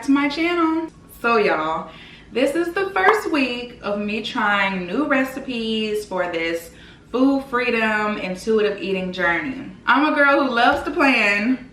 to my channel. So y'all, this is the first week of me trying new recipes for this food freedom intuitive eating journey. I'm a girl who loves to plan,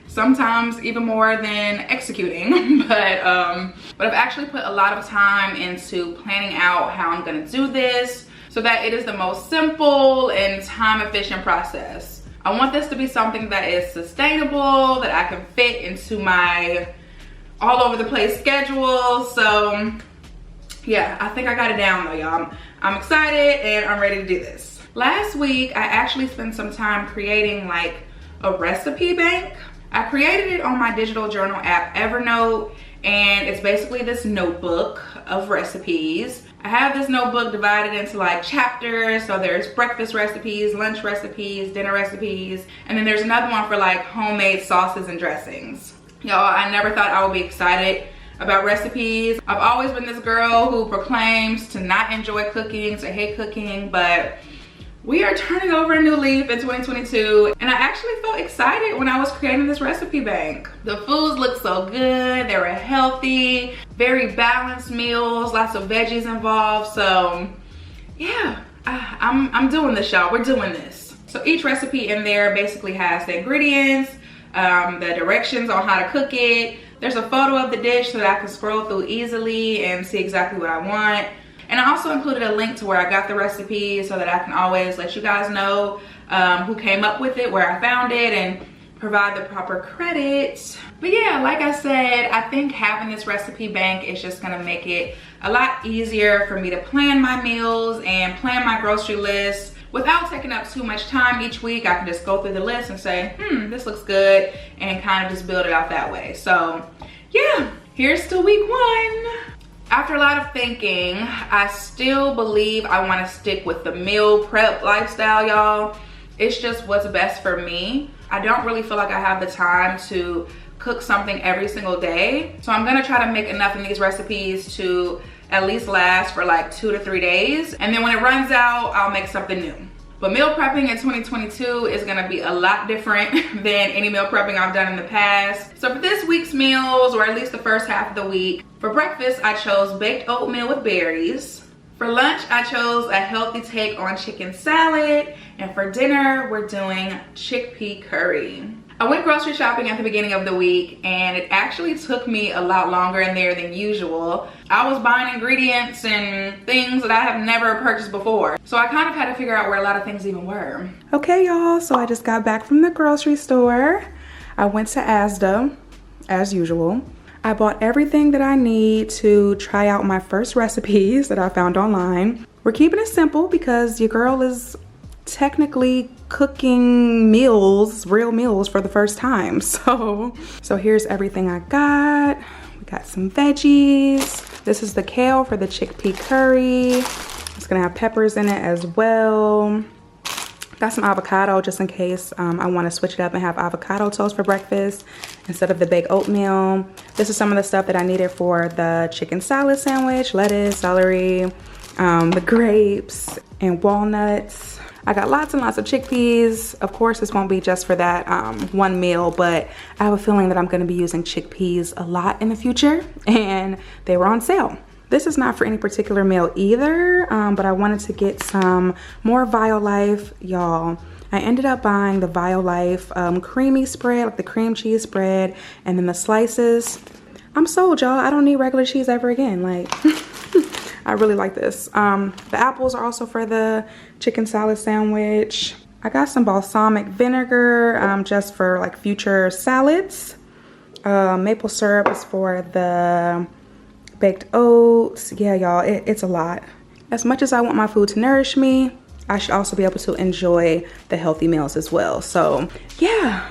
sometimes even more than executing, but I've actually put a lot of time into planning out how I'm gonna do this so that it is the most simple and time efficient process. I want this to be something that is sustainable, that I can fit into my all over the place schedule. So yeah, I think I got it down though, y'all. I'm excited and I'm ready to do this. Last week, I actually spent some time creating like a recipe bank. I created it on my digital journal app, Evernote, and it's basically this notebook of recipes. I have this notebook divided into like chapters. So there's breakfast recipes, lunch recipes, dinner recipes, and then there's another one for like homemade sauces and dressings. Y'all, I never thought I would be excited about recipes. I've always been this girl who proclaims to not enjoy cooking, to hate cooking, but we are turning over a new leaf in 2022, and I actually felt excited when I was creating this recipe bank. The foods look so good, they were healthy, very balanced meals, lots of veggies involved. So yeah, I'm doing this, y'all. We're doing this. So each recipe in there basically has the ingredients, the directions on how to cook it. There's a photo of the dish so that I can scroll through easily and see exactly what I want. And I also included a link to where I got the recipe so that I can always let you guys know who came up with it, where I found it, and provide the proper credit. But yeah, like I said, I think having this recipe bank is just gonna make it a lot easier for me to plan my meals and plan my grocery list without taking up too much time each week. I can just go through the list and say, this looks good, and kind of just build it out that way. So yeah, here's to week 1. After a lot of thinking, I still believe I want to stick with the meal prep lifestyle, y'all. It's just what's best for me. I don't really feel like I have the time to cook something every single day. So I'm gonna try to make enough in these recipes to at least last for like 2 to 3 days. And then when it runs out, I'll make something new. But meal prepping in 2022 is gonna be a lot different than any meal prepping I've done in the past. So for this week's meals, or at least the first half of the week, for breakfast, I chose baked oatmeal with berries. For lunch, I chose a healthy take on chicken salad. And for dinner, we're doing chickpea curry. I went grocery shopping at the beginning of the week, and it actually took me a lot longer in there than usual. I was buying ingredients and things that I have never purchased before. So I kind of had to figure out where a lot of things even were. Okay, y'all, so I just got back from the grocery store. I went to Asda, as usual. I bought everything that I need to try out my first recipes that I found online. We're keeping it simple because your girl is technically cooking meals, real meals, for the first time. So here's everything I got. We got some veggies. This is the kale for the chickpea curry. It's gonna have peppers in it as well. Got some avocado just in case I want to switch it up and have avocado toast for breakfast instead of the baked oatmeal. This is some of the stuff that I needed for the chicken salad sandwich: lettuce, celery, the grapes, and walnuts. I got lots and lots of chickpeas. Of course, this won't be just for that one meal, but I have a feeling that I'm going to be using chickpeas a lot in the future, and they were on sale. This is not for any particular meal either, but I wanted to get some more Violife, y'all. I ended up buying the Violife creamy spread, like the cream cheese spread, and then the slices. I'm sold, y'all. I don't need regular cheese ever again. Like, I really like this. The apples are also for the chicken salad sandwich. I got some balsamic vinegar just for like future salads. Maple syrup is for the baked oats. Yeah, y'all, it's a lot. As much as I want my food to nourish me, I should also be able to enjoy the healthy meals as well. So yeah,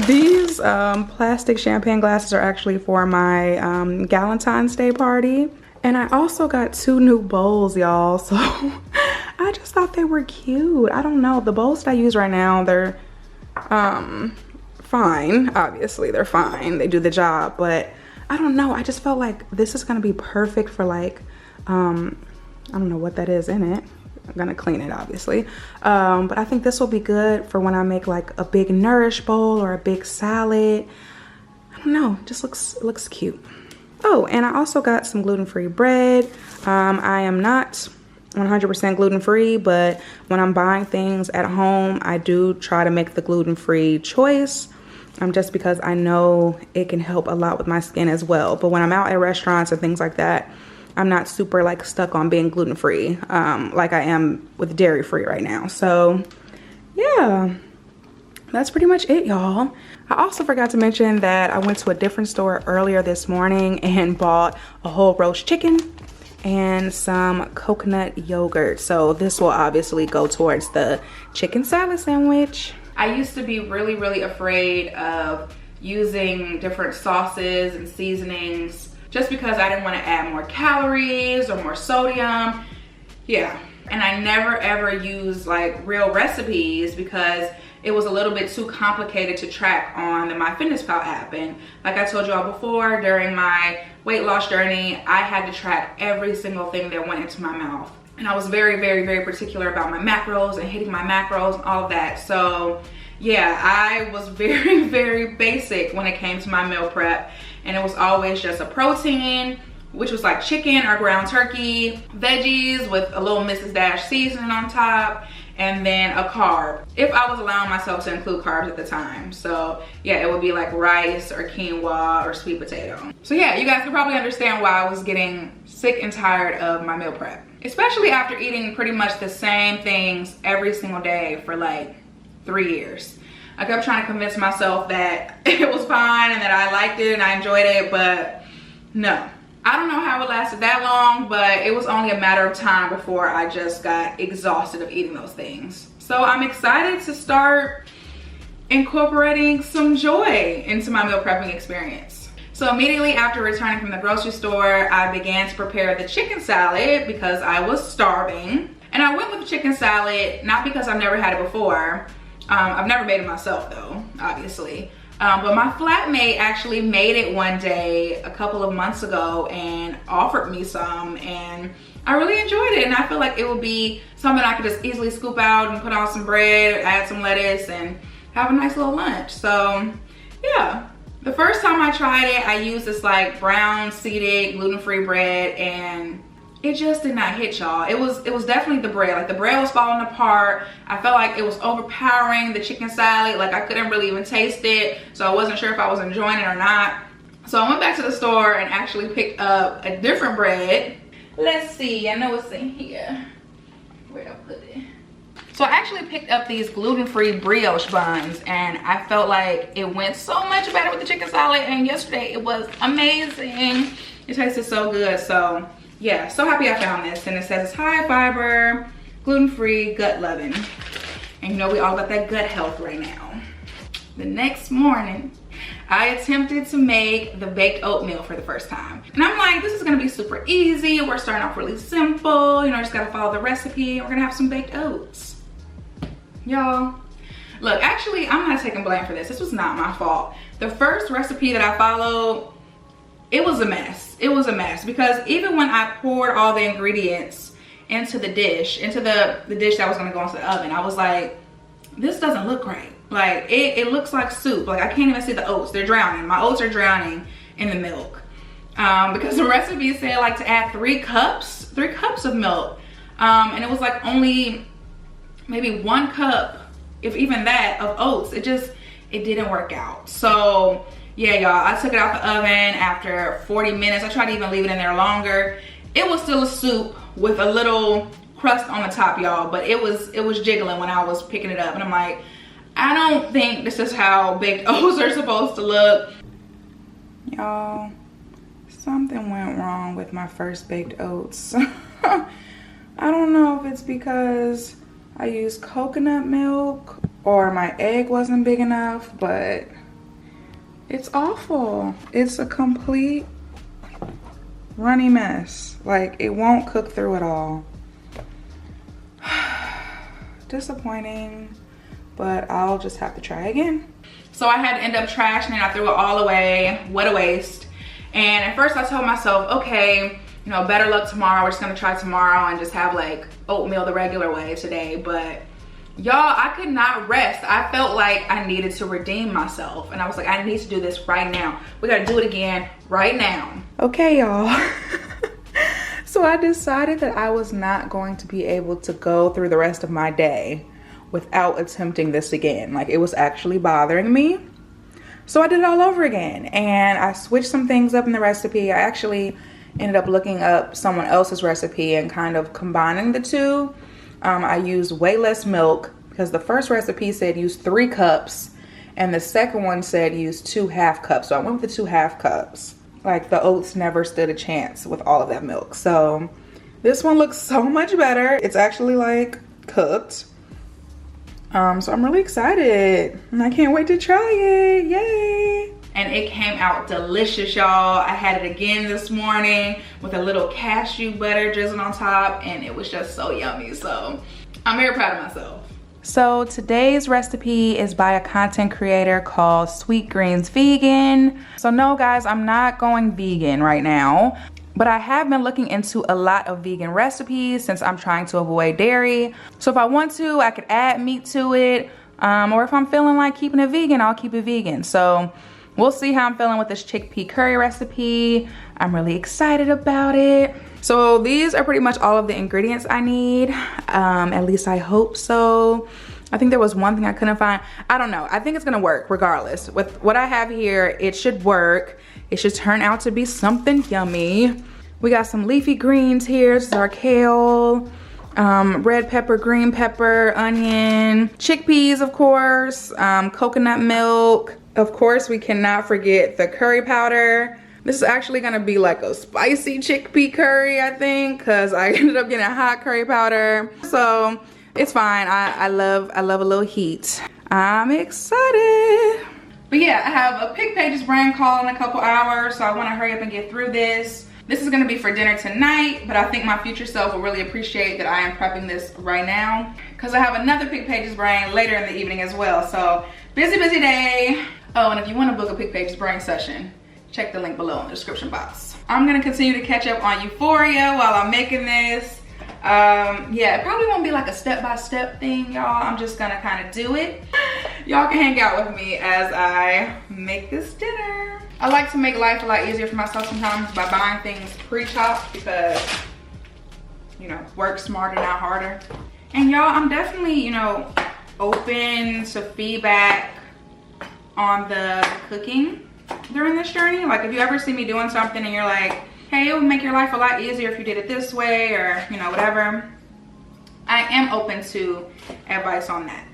these plastic champagne glasses are actually for my Valentine's Day party. And I also got 2 new bowls, y'all. So I just thought they were cute. I don't know, the bowls that I use right now, they're fine. Obviously they're fine, they do the job, but I don't know, I just felt like this is gonna be perfect for like I don't know what that is in it. I'm gonna clean it obviously, but I think this will be good for when I make like a big nourish bowl or a big salad. I don't don't know, just looks cute. Oh, and I also got some gluten-free bread. I am not 100% gluten-free, but when I'm buying things at home, I do try to make the gluten-free choice, just because I know it can help a lot with my skin as well. But when I'm out at restaurants and things like that, I'm not super like stuck on being gluten-free like I am with dairy-free right now. So yeah, that's pretty much it, y'all. I also forgot to mention that I went to a different store earlier this morning and bought a whole roast chicken and some coconut yogurt. So this will obviously go towards the chicken salad sandwich. I used to be really afraid of using different sauces and seasonings just because I didn't want to add more calories or more sodium. Yeah, and I never ever used like real recipes because it was a little bit too complicated to track on the MyFitnessPal app. And like I told you all before, during my weight loss journey, I had to track every single thing that went into my mouth. And I was very particular about my macros and hitting my macros and all of that. So yeah, I was very basic when it came to my meal prep. And it was always just a protein, which was like chicken or ground turkey, veggies with a little Mrs. Dash seasoning on top, and then a carb, if I was allowing myself to include carbs at the time. So yeah, it would be like rice or quinoa or sweet potato. So yeah, you guys can probably understand why I was getting sick and tired of my meal prep, especially after eating pretty much the same things every single day for like 3 years. I kept trying to convince myself that it was fine and that I liked it and I enjoyed it, but no. I don't know how it lasted that long, but it was only a matter of time before I just got exhausted of eating those things. So I'm excited to start incorporating some joy into my meal prepping experience. So immediately after returning from the grocery store, I began to prepare the chicken salad because I was starving. And I went with the chicken salad, not because I've never had it before. I've never made it myself though, obviously. But my flatmate actually made it one day a couple of months ago and offered me some, and I really enjoyed it. And I feel like it would be something I could just easily scoop out and put on some bread, add some lettuce, and have a nice little lunch. So yeah, the first time I tried it, I used this like brown seeded gluten-free bread, and it just did not hit, y'all. It was definitely the bread. Like the bread was falling apart. I felt like it was overpowering the chicken salad. Like I couldn't really even taste it. So I wasn't sure if I was enjoying it or not. So I went back to the store and actually picked up a different bread. Let's see, I know it's in here. Where'd I put it? So I actually picked up these gluten-free brioche buns, and I felt like it went so much better with the chicken salad. And yesterday it was amazing. It tasted so good. So yeah, so happy I found this. And it says it's high fiber, gluten-free, gut loving. And you know we all got that gut health right now. The next morning, I attempted to make the baked oatmeal for the first time. And I'm like, this is gonna be super easy. We're starting off really simple. You know, just gotta follow the recipe. We're gonna have some baked oats. Y'all, look, actually, I'm not taking blame for this. This was not my fault. The first recipe that I followed, it was a mess. It was a mess because even when I poured all the ingredients into the dish, into the dish that was gonna go into the oven, I was like, this doesn't look right. Like it looks like soup. Like I can't even see the oats. They're drowning. My oats are drowning in the milk. Because the recipe said like to add 3 cups of milk. And it was like only maybe 1 cup, if even that, of oats. It didn't work out. So yeah, y'all, I took it out the oven after 40 minutes. I tried to even leave it in there longer. It was still a soup with a little crust on the top, y'all, but it was jiggling when I was picking it up. And I'm like, I don't think this is how baked oats are supposed to look. Y'all, something went wrong with my first baked oats. I don't know if it's because I used coconut milk or my egg wasn't big enough, but it's awful. It's a complete runny mess. Like it won't cook through at all. Disappointing, but I'll just have to try again. So I had to end up trashing it. I threw it all away. What a waste. And at first I told myself, okay, you know, better luck tomorrow. We're just gonna try tomorrow and just have like oatmeal the regular way today. But Y'all, I could not rest. I felt like I needed to redeem myself. And I was like, I need to do this right now. We gotta do it again right now. Okay, y'all. So I decided that I was not going to be able to go through the rest of my day without attempting this again. Like, it was actually bothering me. So I did it all over again. And I switched some things up in the recipe. I actually ended up looking up someone else's recipe and kind of combining the two. I used way less milk because the first recipe said use 3 cups and the second one said use 2 half cups. So I went with the 2 half cups. Like, the oats never stood a chance with all of that milk. So this one looks so much better. It's actually like cooked. So I'm really excited and I can't wait to try it. Yay! And it came out delicious, y'all. I had it again this morning with a little cashew butter drizzled on top, and it was just so yummy. So I'm very proud of myself. So today's recipe is by a content creator called Sweet Greens Vegan. So no guys, I'm not going vegan right now, but I have been looking into a lot of vegan recipes since I'm trying to avoid dairy. So if I want to, I could add meat to it, or if I'm feeling like keeping it vegan, I'll keep it vegan. So we'll see how I'm feeling with this chickpea curry recipe. I'm really excited about it. So these are pretty much all of the ingredients I need. At least I hope so. I think there was one thing I couldn't find. I don't know. I think it's gonna work regardless. With what I have here, it should work. It should turn out to be something yummy. We got some leafy greens here. This is our kale, red pepper, green pepper, onion, chickpeas, of course, coconut milk. Of course, we cannot forget the curry powder. This is actually gonna be like a spicy chickpea curry, I think, because I ended up getting a hot curry powder. So it's fine. I love a little heat. I'm excited. But yeah, I have a Pick Pages brand call in a couple hours, so I want to hurry up and get through this. This is gonna be for dinner tonight, but I think my future self will really appreciate that I am prepping this right now, because I have another Pick Pages brand later in the evening as well. So busy day. Oh, and if you want to book a Pick Pages brain session, check the link below in the description box. I'm gonna continue to catch up on Euphoria while I'm making this. Yeah, it probably won't be like a step-by-step thing, y'all. I'm just gonna kind of do it. Y'all can hang out with me as I make this dinner. I like to make life a lot easier for myself sometimes by buying things pre-chopped because, you know, work smarter, not harder. And y'all, I'm definitely, you know, open to feedback on the cooking during this journey. Like, if you ever see me doing something and you're like, hey, it would make your life a lot easier if you did it this way, or, you know, whatever, I am open to advice on that.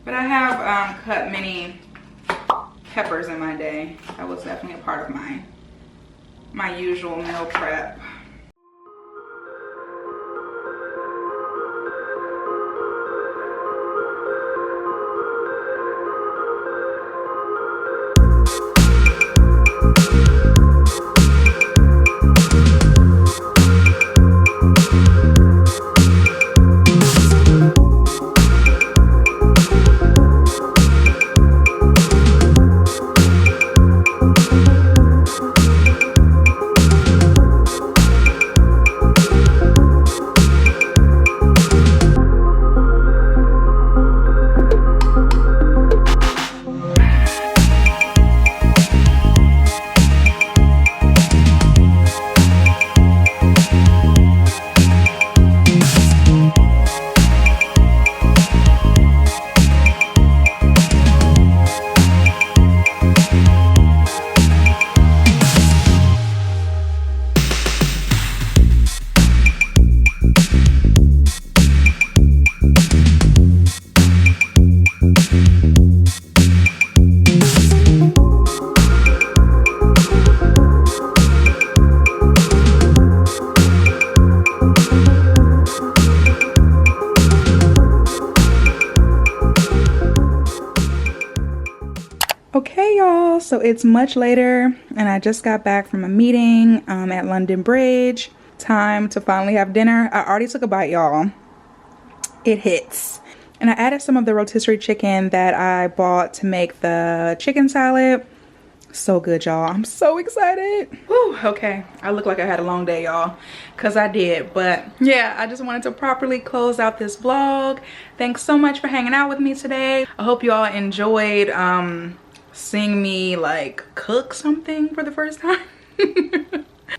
But I have cut many peppers in my day. That was definitely a part of my usual meal prep. Okay, y'all, so it's much later and I just got back from a meeting at London Bridge. Time to finally have dinner. I already took a bite, y'all. It hits. And I added some of the rotisserie chicken that I bought to make the chicken salad. So good, y'all. I'm so excited. Whew, okay. I look like I had a long day, y'all, because I did. But yeah, I just wanted to properly close out this vlog. Thanks so much for hanging out with me today. I hope you all enjoyed seeing me like cook something for the first time.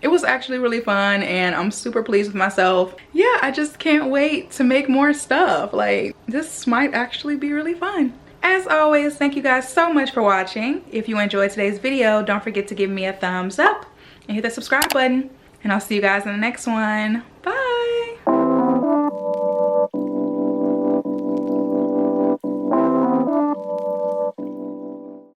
It was actually really fun and I'm super pleased with myself. Yeah, I just can't wait to make more stuff. Like, this might actually be really fun. As always, thank you guys so much for watching. If you enjoyed today's video, don't forget to give me a thumbs up and hit the subscribe button. And I'll see you guys in the next one. Bye.